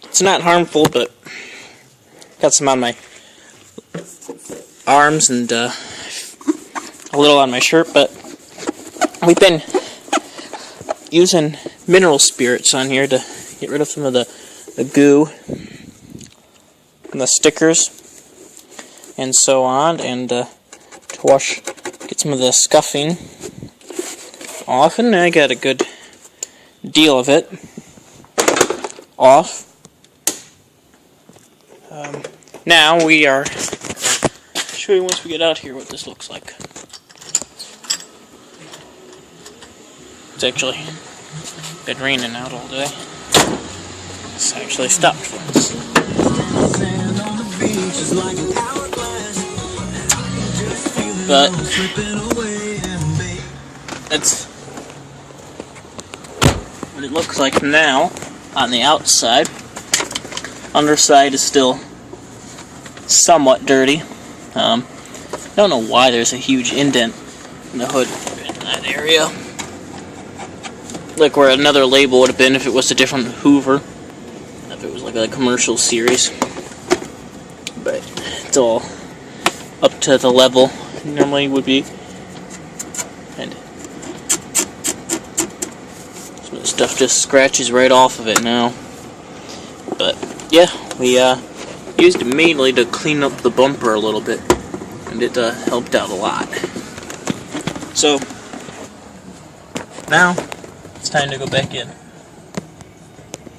It's not harmful, but got some on my arms and a little on my shirt, but we've been using mineral spirits on here to get rid of some of the goo and the stickers and so on, and to get some of the scuffing off, and I got a good deal of it off. Now we are show you once we get out here what this looks like. It's actually been raining out all day. It's actually stopped once. But that's what it looks like now on the outside. Underside is still somewhat dirty. I don't know why there's a huge indent in the hood in that area. Like where another label would have been if it was a different Hoover. If it was like a commercial series. But it's all up to the level it normally would be. And some of the stuff just scratches right off of it now. But yeah, we used it mainly to clean up the bumper a little bit, and it helped out a lot. So now it's time to go back in.